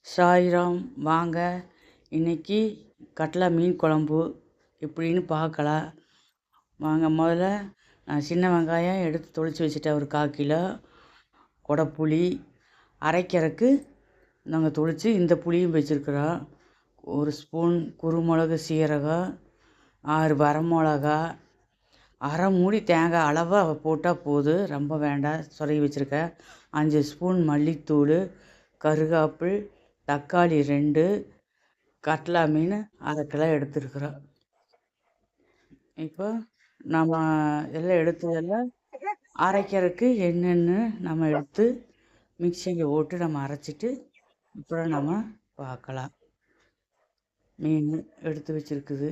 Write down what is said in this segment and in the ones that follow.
சாய்ராம், வாங்க இன்னைக்கு கட்லா மீன் குழம்பு எப்படின்னு பார்க்கலாம். வாங்க. முதல்ல நான் சின்ன வெங்காயம் எடுத்து தொளிச்சு வச்சுட்டேன். ஒரு 1/4 கிலோ கொடைப்புளி அரைக்கிறதுக்கு நாங்கள் தொளிச்சு இந்த புளியும் வச்சுருக்குறோம். 1 ஸ்பூன் குருமிளகு, சீரகம், 6 வரமிளகா, அரை மூடி தேங்காய் அளவாக போட்டால் போதும், ரொம்ப வேண்டாம். சொருகி வச்சுருக்கேன். 5 ஸ்பூன் மல்லித்தூள், கருகாப்பிள், தக்காளி 2, கட்லா மீன் அரை கிலோ எடுத்துருக்குறோம். இப்போ நம்ம எல்லாம் எடுத்ததெல்லாம் அரைக்கிறதுக்கு என்னென்னு நம்ம எடுத்து மிக்சியில் போட்டு நம்ம அரைச்சிட்டு அப்புறம் நம்ம பார்க்கலாம். மீன் எடுத்து வச்சுருக்குது.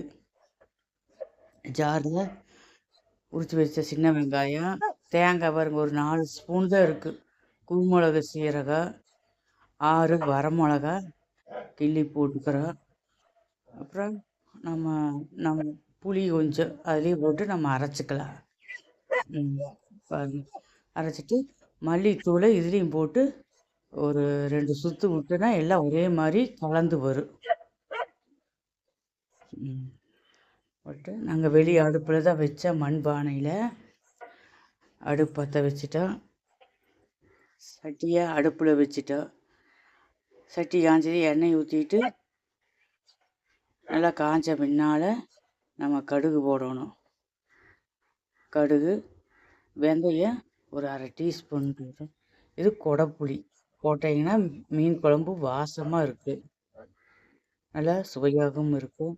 ஜாரில் உரித்து வச்ச சின்ன வெங்காயம், தேங்காய் பாருங்க, ஒரு 4 ஸ்பூன் தான் இருக்குது. குருமிளகு, சீரகம், 6 வரமிளகா கிள்ளி போட்டுக்கிறோம். அப்புறம் நம்ம நம்ம புளி கொஞ்சம் அதுலேயும் போட்டு நம்ம அரைச்சிக்கலாம். பாருங்க, அரைச்சிட்டு மல்லித்தூளை இதுலேயும் போட்டு ஒரு 2 சுற்று விட்டுனா எல்லாம் ஒரே மாதிரி கலந்து வரும். போட்டு நாங்கள் வெளியே அடுப்பில் தான் வச்சோம். மண்பானையில் அடுப்பு பற்ற வச்சுட்டோம். சட்டியை அடுப்பில் வச்சுட்டோம். சட்டி காஞ்சது, எண்ணெய் ஊற்றிட்டு நல்லா காஞ்ச பின்னால் நம்ம கடுகு போடணும். கடுகு, வெந்தயம் ஒரு அரை டீஸ்பூன். இது கொடைப்புளி போட்டிங்கன்னா மீன் குழம்பு வாசமாக இருக்குது, நல்லா சுவையாகவும் இருக்கும்.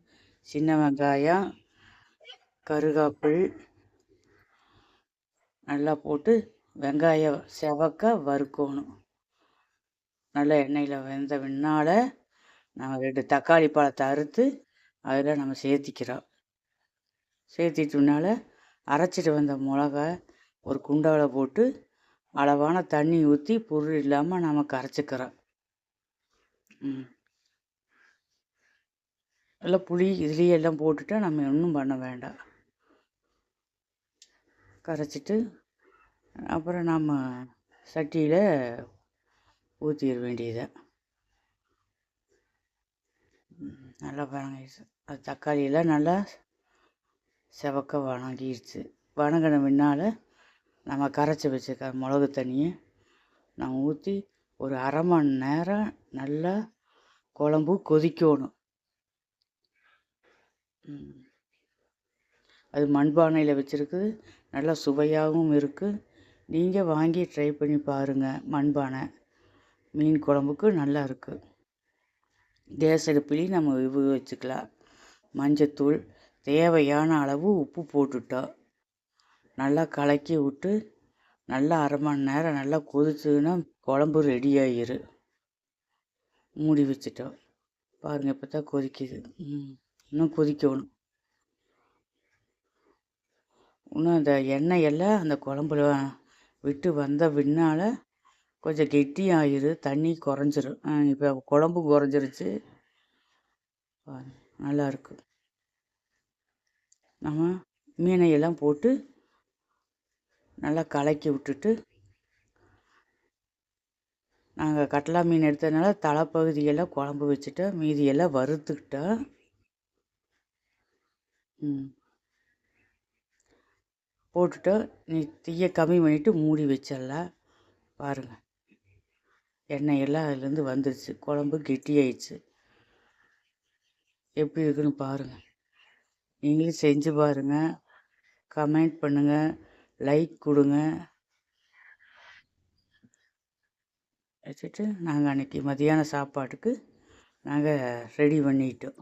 சின்ன வெங்காயம், கருகாப்பிள் நல்லா போட்டு வெங்காயம் செவக்க வறுக்கணும். நல்லா எண்ணெயில் வெந்த பின்னால் நம்ம 2 தக்காளி பழத்தை அறுத்து அதில் நம்ம சேர்த்திக்கிறோம். சேர்த்திட்டுனால அரைச்சிட்டு வந்த மிளகா ஒரு குண்டாவில் போட்டு அளவான தண்ணி ஊற்றி பொருள் இல்லாமல் நம்ம கரைச்சிக்கிறோம். எல்லாம் புளி இதுலேயே எல்லாம் போட்டுட்டா நம்ம ஒன்றும் பண்ண வேண்டாம். கரைச்சிட்டு அப்புறம் நம்ம சட்டியில் ஊற்றிட வேண்டியதை. நல்லா வணங்கிடுச்சு. அது தக்காளியெல்லாம் நல்லா செவக்க வணங்கிடுச்சு. வணங்கின பின்னால் நம்ம கரைச்சி வச்சுக்க மிளகு தண்ணியை நம்ம ஊற்றி ஒரு அரை மணி நேரம் நல்லா குழம்பு கொதிக்கணும். அது மண்பானையில் வச்சுருக்குது, நல்லா சுவையாகவும் இருக்குது. நீங்கள் வாங்கி ட்ரை பண்ணி பாருங்கள். மண்பானை மீன் குழம்புக்கு நல்லா இருக்குது. கேஸ் அடுப்புலேயும் நம்ம வச்சுக்கலாம். மஞ்சத்தூள், தேவையான அளவு உப்பு போட்டுட்டோம். நல்லா கலக்கி விட்டு நல்லா அரை மணி நேரம் நல்லா கொதிச்சுன்னா குழம்பு ரெடி ஆகிரு. மூடி வச்சுட்டோம். பாருங்கள், இப்போ தான் கொதிக்குது. இன்னும் கொதிக்கணும். இன்னும் அந்த எண்ணெயெல்லாம் அந்த குழம்புல விட்டு வந்த பின்னால் கொஞ்சம் கெட்டியாகிரு, தண்ணி குறைஞ்சிரும். இப்போ குழம்பு குறைஞ்சிருச்சு. நல்லாயிருக்கு. நம்ம மீனையெல்லாம் போட்டு நல்லா கலக்கி விட்டுட்டு, நாங்கள் கட்லா மீன் எடுத்ததுனால தலைப்பகுதியெல்லாம் குழம்பு வச்சுட்டோம், மீதியெல்லாம் வறுத்துக்கிட்டோம். போட்டுட்டோம். நீ தீயை கம்மி பண்ணிவிட்டு மூடி வச்சிடலாம். பாருங்கள், எண்ணெயெல்லாம் அதுலேருந்து வந்துடுச்சு, குழம்பு கெட்டியாயிடுச்சு. எப்படி இருக்குன்னு பாருங்கள். நீங்களும் செஞ்சு பாருங்கள், கமெண்ட் பண்ணுங்கள், லைக் கொடுங்க. வச்சுட்டு நாங்கள் அன்றைக்கி மதியான சாப்பாட்டுக்கு நாங்கள் ரெடி பண்ணிட்டோம்.